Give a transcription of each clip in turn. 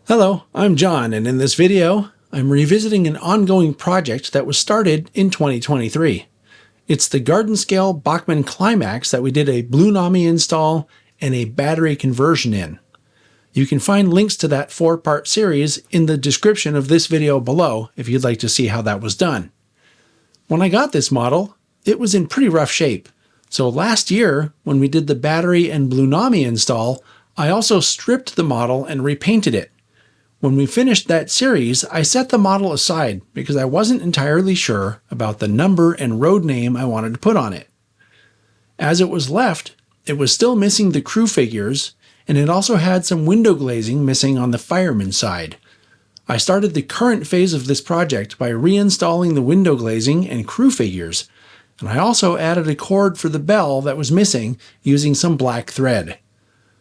Hello, I'm John, and in this video, I'm revisiting an ongoing project that was started in 2023. It's the garden scale Bachmann Climax that we did a Blunami install and a battery conversion in. You can find links to that 4-part series in the description of this video below if you'd like to see how that was done. When I got this model, it was in pretty rough shape. So last year, when we did the battery and Blunami install, I also stripped the model and repainted it. When we finished that series, I set the model aside because I wasn't entirely sure about the number and road name I wanted to put on it. As it was left, it was still missing the crew figures, and it also had some window glazing missing on the fireman side. I started the current phase of this project by reinstalling the window glazing and crew figures, and I also added a cord for the bell that was missing using some black thread.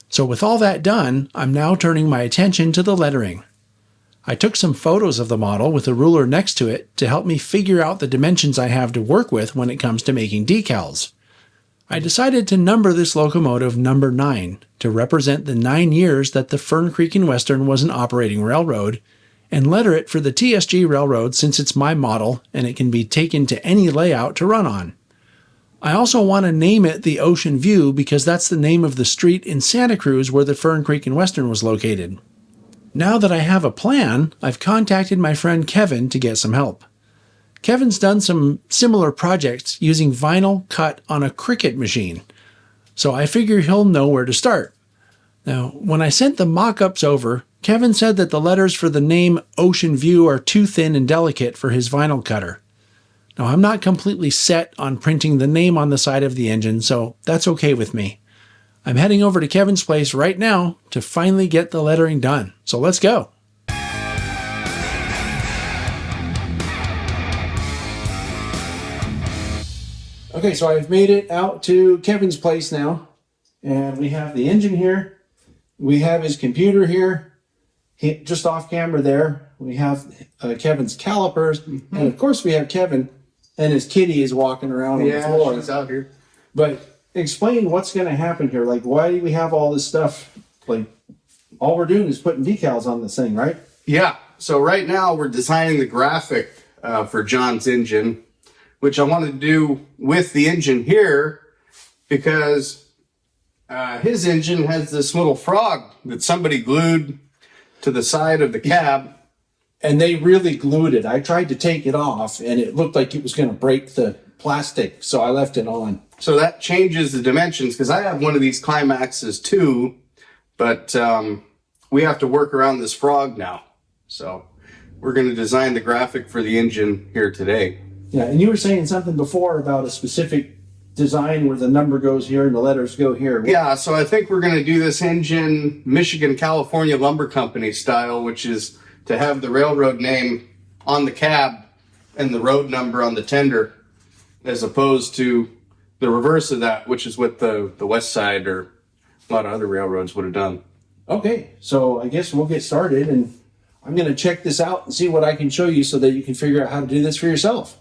So with all that done, I'm now turning my attention to the lettering. I took some photos of the model with a ruler next to it to help me figure out the dimensions I have to work with when it comes to making decals. I decided to number this locomotive number 9 to represent the 9 years that the Fern Creek and Western was an operating railroad, and letter it for the TSG railroad since it's my model and it can be taken to any layout to run on. I also want to name it the Ocean View because that's the name of the street in Santa Cruz where the Fern Creek and Western was located. Now that I have a plan, I've contacted my friend Kevin to get some help. Kevin's done some similar projects using vinyl cut on a Cricut machine, so I figure he'll know where to start. Now, when I sent the mock-ups over, Kevin said that the letters for the name Ocean View are too thin and delicate for his vinyl cutter. Now, I'm not completely set on printing the name on the side of the engine, so that's okay with me. I'm heading over to Kevin's place right now to finally get the lettering done. So let's go. Okay, so I've made it out to Kevin's place now, and we have the engine here. We have his computer here, just off camera there. We have Kevin's calipers, and of course we have Kevin. And his kitty is walking around on the floor. She's out here. But explain what's going to happen here. Like, why do we have all this stuff? Like, all we're doing is putting decals on this thing, right? Yeah. So right now we're designing the graphic for John's engine, which I wanted to do with the engine here because his engine has this little frog that somebody glued to the side of the cab. And they really glued it. I tried to take it off, and it looked like it was going to break the plastic, so I left it on. So that changes the dimensions, because I have one of these Climaxes too, but we have to work around this frog now. So we're going to design the graphic for the engine here today. Yeah, and you were saying something before about a specific design where the number goes here and the letters go here. Yeah, so I think we're going to do this engine Michigan, California Lumber Company style, which is to have the railroad name on the cab and the road number on the tender, as opposed to the reverse of that, which is what the West Side or a lot of other railroads would have done. Okay, so I guess we'll get started, and I'm going to check this out and see what I can show you so that you can figure out how to do this for yourself.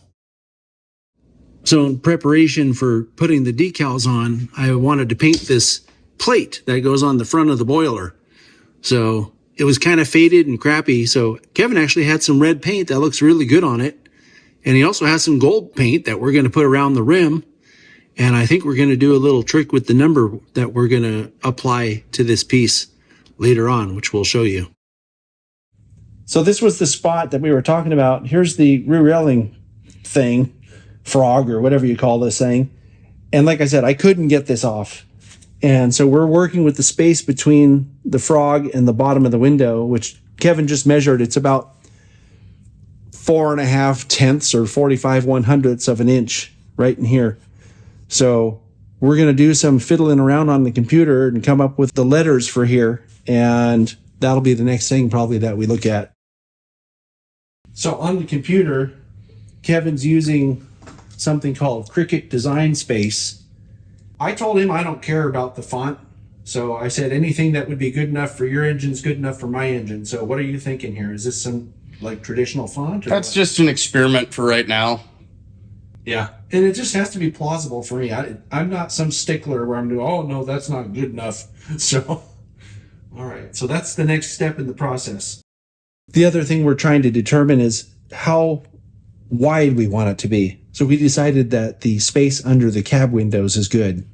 So in preparation for putting the decals on, I wanted to paint this plate that goes on the front of the boiler. So it was kind of faded and crappy, so Kevin actually had some red paint that looks really good on it. And he also has some gold paint that we're going to put around the rim. And I think we're going to do a little trick with the number that we're going to apply to this piece later on, which we'll show you. So this was the spot that we were talking about. Here's the rear railing thing, frog or whatever you call this thing. And like I said, I couldn't get this off. And so we're working with the space between the frog and the bottom of the window, which Kevin just measured. It's about 4.5 tenths or 45 1/100ths of an inch right in here. So we're going to do some fiddling around on the computer and come up with the letters for here. And that'll be the next thing probably that we look at. So on the computer, Kevin's using something called Cricut Design Space. I told him I don't care about the font. So I said anything that would be good enough for your engine is good enough for my engine. So what are you thinking here? Is this some like traditional font? Or That's just an experiment for right now. Yeah. And it just has to be plausible for me. I'm not some stickler where I'm doing, oh no, that's not good enough. So All right, so that's the next step in the process. The other thing we're trying to determine is how wide we want it to be. So we decided that the space under the cab windows is good.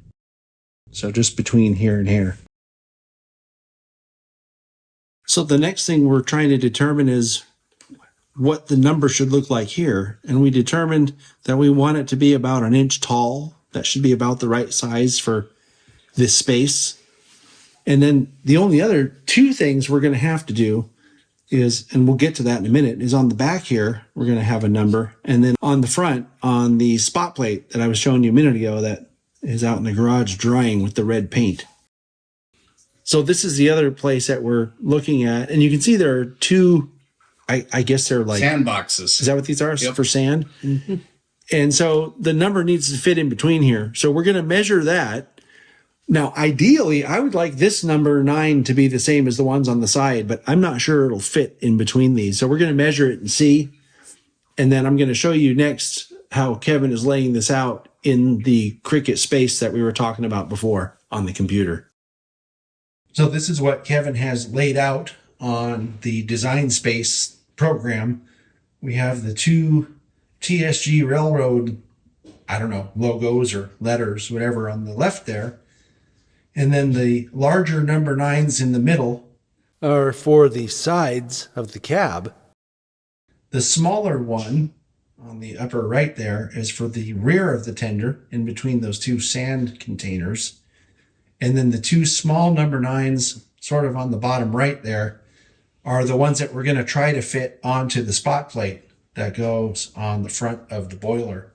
So just between here and here. So the next thing we're trying to determine is what the number should look like here. And we determined that we want it to be about an inch tall. That should be about the right size for this space. And then the only other two things we're going to have to do is, and we'll get to that in a minute, is on the back here, we're going to have a number. And then on the front, on the spot plate that I was showing you a minute ago that is out in the garage drying with the red paint. So this is the other place that we're looking at. And you can see there are two, I guess they're like sand boxes. Is that what these are? Yep. For sand? Mm-hmm. And so the number needs to fit in between here. So we're going to measure that. Now, ideally, I would like this number 9 to be the same as the ones on the side, but I'm not sure it'll fit in between these. So we're going to measure it and see. And then I'm going to show you next how Kevin is laying this out in the Cricut space that we were talking about before on the computer. So this is what Kevin has laid out on the design space program. We have the two TSG Railroad, I don't know, logos or letters, whatever, on the left there. And then the larger number 9s in the middle are for the sides of the cab. The smaller one on the upper right there is for the rear of the tender in between those two sand containers. And then the two small number 9s sort of on the bottom right there are the ones that we're going to try to fit onto the spot plate that goes on the front of the boiler.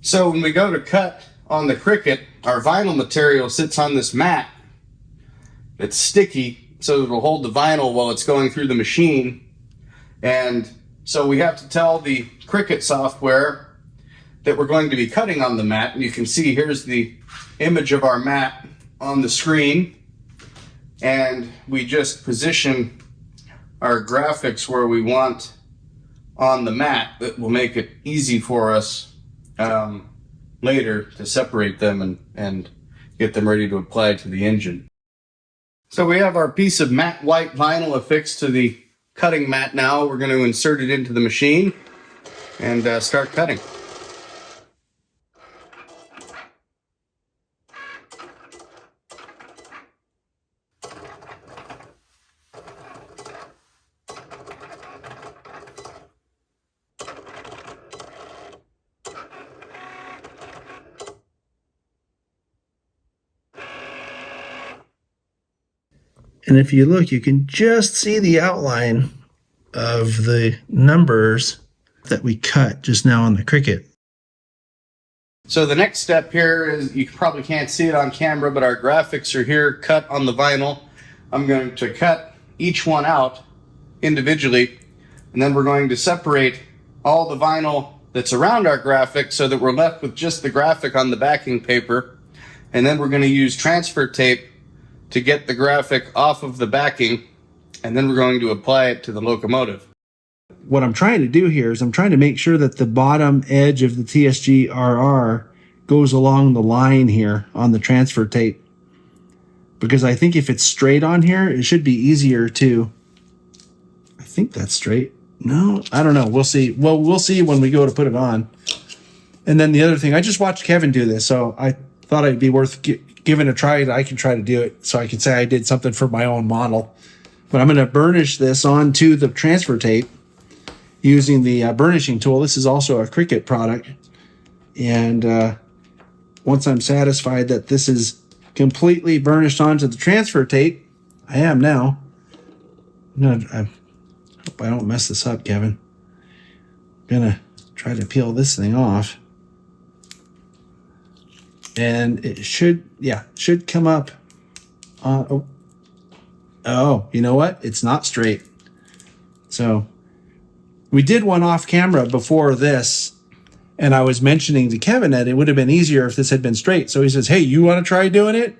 So when we go to cut on the Cricut, our vinyl material sits on this mat. It's sticky, so it'll hold the vinyl while it's going through the machine. And so we have to tell the Cricut software that we're going to be cutting on the mat. And you can see here's the image of our mat on the screen. And we just position our graphics where we want on the mat. That will make it easy for us later to separate them and get them ready to apply to the engine. So we have our piece of matte white vinyl affixed to the cutting mat now. We're going to insert it into the machine and start cutting. And if you look, you can just see the outline of the numbers that we cut just now on the Cricut. So the next step here is, you probably can't see it on camera, but our graphics are here cut on the vinyl. I'm going to cut each one out individually, and then we're going to separate all the vinyl that's around our graphic so that we're left with just the graphic on the backing paper. And then we're going to use transfer tape to get the graphic off of the backing, and then we're going to apply it to the locomotive. What I'm trying to do here is I'm trying to make sure that the bottom edge of the TSG RR goes along the line here on the transfer tape, because I think if it's straight on here, it should be easier to, I think that's straight. No, I don't know. We'll see. Well, we'll see when we go to put it on. And then the other thing, I just watched Kevin do this, so I thought it'd be worth giving a try. I can try to do it so I can say I did something for my own model. But I'm going to burnish this onto the transfer tape using the burnishing tool. This is also a Cricut product. And once I'm satisfied that this is completely burnished onto the transfer tape, I am now. I hope I don't mess this up, Kevin. I'm going to try to peel this thing off. And it should come up on, oh, you know what? It's not straight. So we did one off camera before this, and I was mentioning to Kevin that it would have been easier if this had been straight. So he says, hey, you want to try doing it?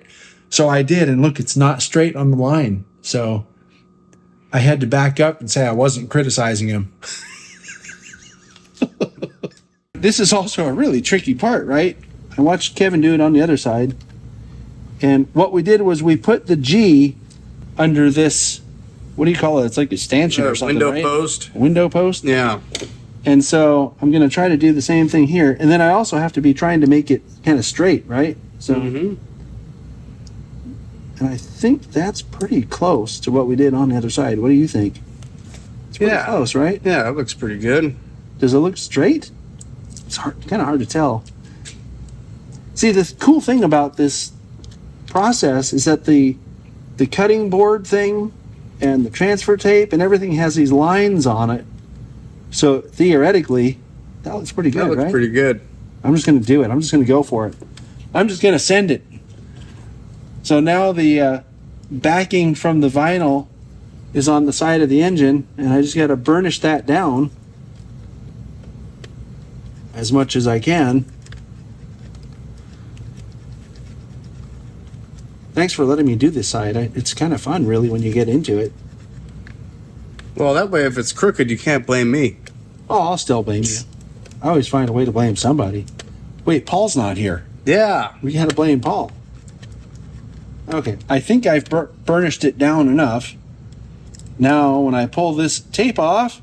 So I did, and look, it's not straight on the line. So I had to back up and say I wasn't criticizing him. This is also a really tricky part, right? I watched Kevin do it on the other side. And what we did was we put the G under this, what do you call it? It's like a stanchion or something, window right? post. Window post? Yeah. And so I'm going to try to do the same thing here. And then I also have to be trying to make it kind of straight, right? So, and I think that's pretty close to what we did on the other side. What do you think? It's pretty close, right? Yeah, that looks pretty good. Does it look straight? It's kind of hard to tell. See, the cool thing about this process is that the cutting board thing and the transfer tape and everything has these lines on it. So theoretically, that looks pretty good, That looks right? pretty good. I'm just going to do it. I'm just going to go for it. I'm just going to send it. So now the backing from the vinyl is on the side of the engine, and I just got to burnish that down as much as I can. Thanks for letting me do this side. It's kind of fun, really, when you get into it. Well, that way, if it's crooked, you can't blame me. Oh, I'll still blame you. I always find a way to blame somebody. Wait, Paul's not here. Yeah. We got to blame Paul. Okay, I think I've burnished it down enough. Now, when I pull this tape off,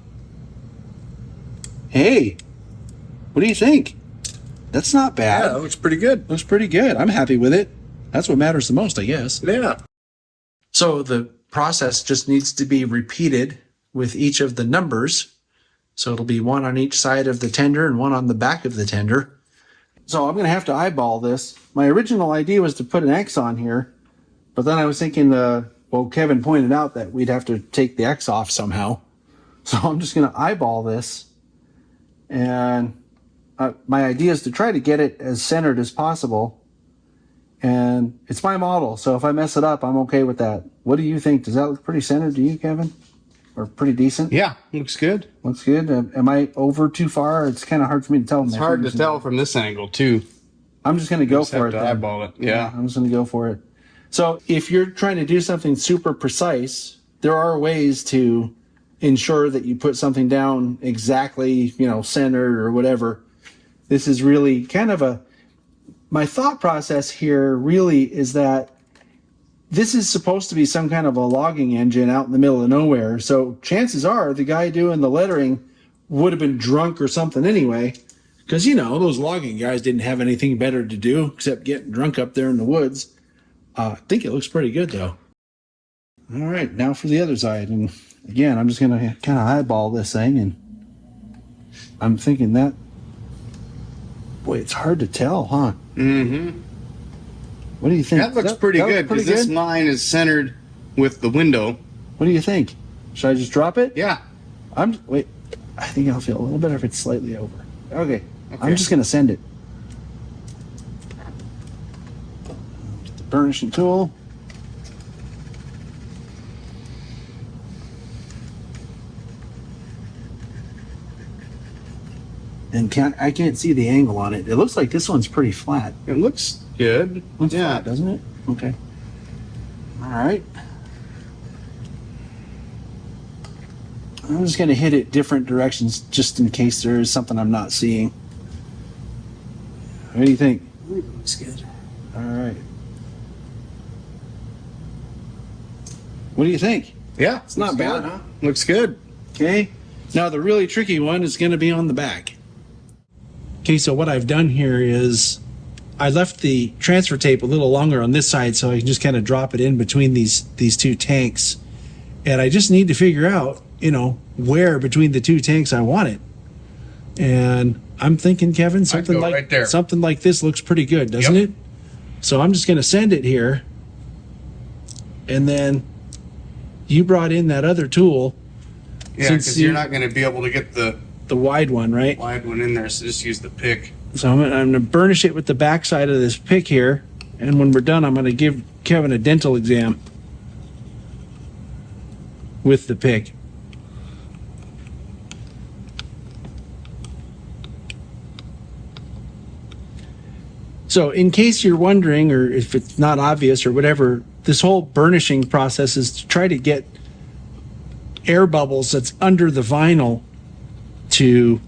hey, what do you think? That's not bad. Yeah, that looks pretty good. Looks pretty good. I'm happy with it. That's what matters the most, I guess. Yeah. So the process just needs to be repeated with each of the numbers. So it'll be one on each side of the tender and one on the back of the tender. So I'm going to have to eyeball this. My original idea was to put an X on here, but then I was thinking, well, Kevin pointed out that we'd have to take the X off somehow. So I'm just going to eyeball this. And my idea is to try to get it as centered as possible. And it's my model, so if I mess it up, I'm okay with that. What do you think? Does that look pretty centered to you, Kevin? Or pretty decent? Yeah, looks good. Looks good. Am I over too far? It's kind of hard for me to tell. It's hard to tell from this angle, too. I'm just going to go for it. Eyeball it. Yeah. I'm just going to go for it. So if you're trying to do something super precise, there are ways to ensure that you put something down exactly, centered or whatever. This is really kind of my thought process here really is that this is supposed to be some kind of a logging engine out in the middle of nowhere. So chances are the guy doing the lettering would have been drunk or something anyway. Because, those logging guys didn't have anything better to do except getting drunk up there in the woods. I think it looks pretty good, though. All right, now for the other side. And again, I'm just going to kind of eyeball this thing. And I'm thinking that, boy, it's hard to tell, huh? Mm-hmm. What do you think? That looks pretty good because this line is centered with the window. What do you think? Should I just drop it? Yeah. Wait. I think I'll feel a little better if it's slightly over. Okay. I'm just going to send it. Get the burnishing tool. And I can't see the angle on it. It looks like this one's pretty flat. It looks good. Looks flat, doesn't it? Okay. All right. I'm just going to hit it different directions just in case there is something I'm not seeing. What do you think? Looks good. All right. What do you think? Yeah. It's not bad, huh? Looks good. Okay. Now the really tricky one is going to be on the back. Okay, so what I've done here is I left the transfer tape a little longer on this side so I can just kind of drop it in between these two tanks. And I just need to figure out, where between the two tanks I want it. And I'm thinking, Kevin, something like this looks pretty good, doesn't it? So I'm just going to send it here. And then you brought in that other tool. Yeah, because you're not going to be able to get the wide one, right? Wide one in there, so just use the pick. So I'm going to burnish it with the back side of this pick here. And when we're done, I'm going to give Kevin a dental exam with the pick. So in case you're wondering, or if it's not obvious or whatever, this whole burnishing process is to try to get air bubbles that's under the vinyl to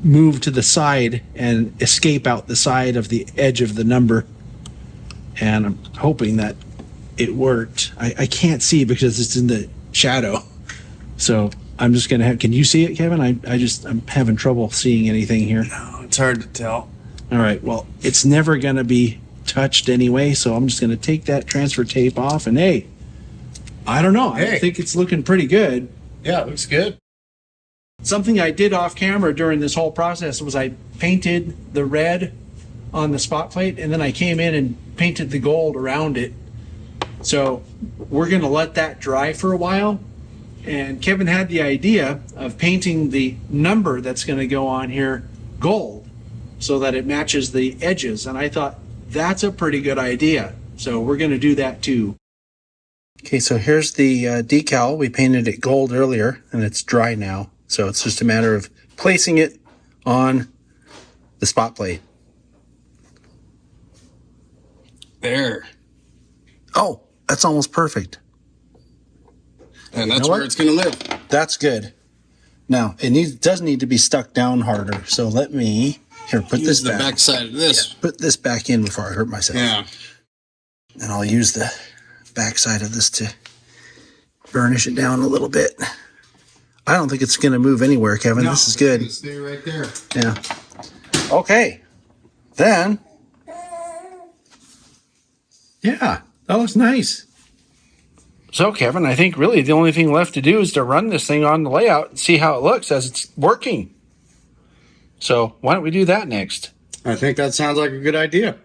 move to the side and escape out the side of the edge of the number. And I'm hoping that it worked. I can't see because it's in the shadow. So I'm just gonna have, can you see it, Kevin? I'm having trouble seeing anything here. No, it's hard to tell. All right, well, it's never gonna be touched anyway, so I'm just gonna take that transfer tape off, and hey, I don't know. I think it's looking pretty good. Yeah, it looks good. Something I did off camera during this whole process was I painted the red on the spot plate, and then I came in and painted the gold around it. So we're gonna let that dry for a while. And Kevin had the idea of painting the number that's gonna go on here gold so that it matches the edges. And I thought that's a pretty good idea. So we're gonna do that too. Okay, so here's the decal. We painted it gold earlier, and it's dry now. So it's just a matter of placing it on the spot plate. There. Oh, that's almost perfect. And that's where it's going to live. That's good. Now, it does need to be stuck down harder. So let me, here, put this back. The back side of this. Yeah, put this back in before I hurt myself. Yeah. And I'll use the back side of this to burnish it down a little bit. I don't think it's going to move anywhere, Kevin. No, this is good. It's gonna stay right there. Yeah. Okay. Then, yeah, that looks nice. So, Kevin, I think really the only thing left to do is to run this thing on the layout and see how it looks as it's working. So, why don't we do that next? I think that sounds like a good idea.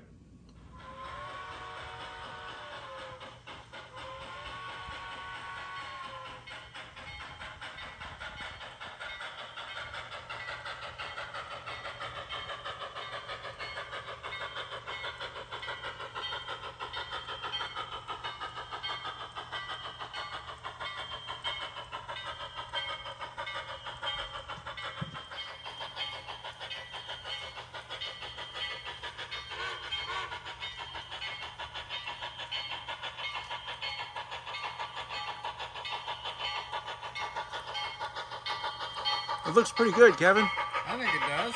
It looks pretty good, Kevin. I think it does.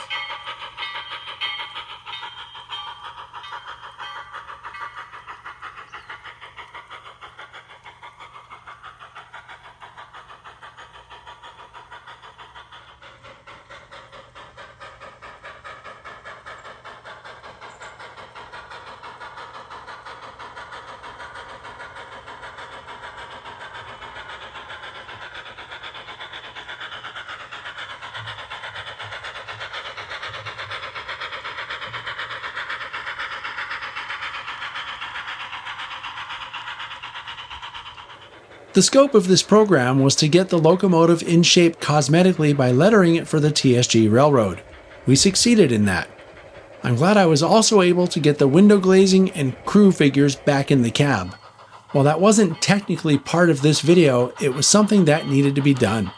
The scope of this program was to get the locomotive in shape cosmetically by lettering it for the TSG Railroad. We succeeded in that. I'm glad I was also able to get the window glazing and crew figures back in the cab. While that wasn't technically part of this video, it was something that needed to be done.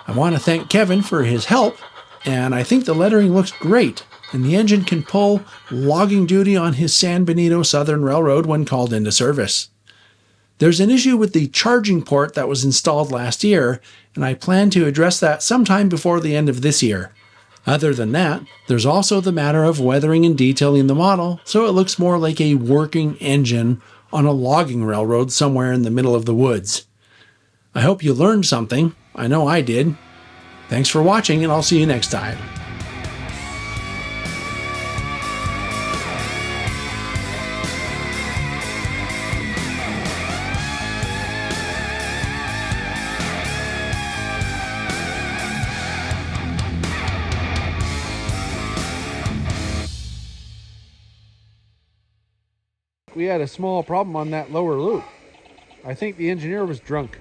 I want to thank Kevin for his help, and I think the lettering looks great, and the engine can pull logging duty on his San Benito Southern Railroad when called into service. There's an issue with the charging port that was installed last year, and I plan to address that sometime before the end of this year. Other than that, there's also the matter of weathering and detailing the model so it looks more like a working engine on a logging railroad somewhere in the middle of the woods. I hope you learned something. I know I did. Thanks for watching, and I'll see you next time. We had a small problem on that lower loop. I think the engineer was drunk.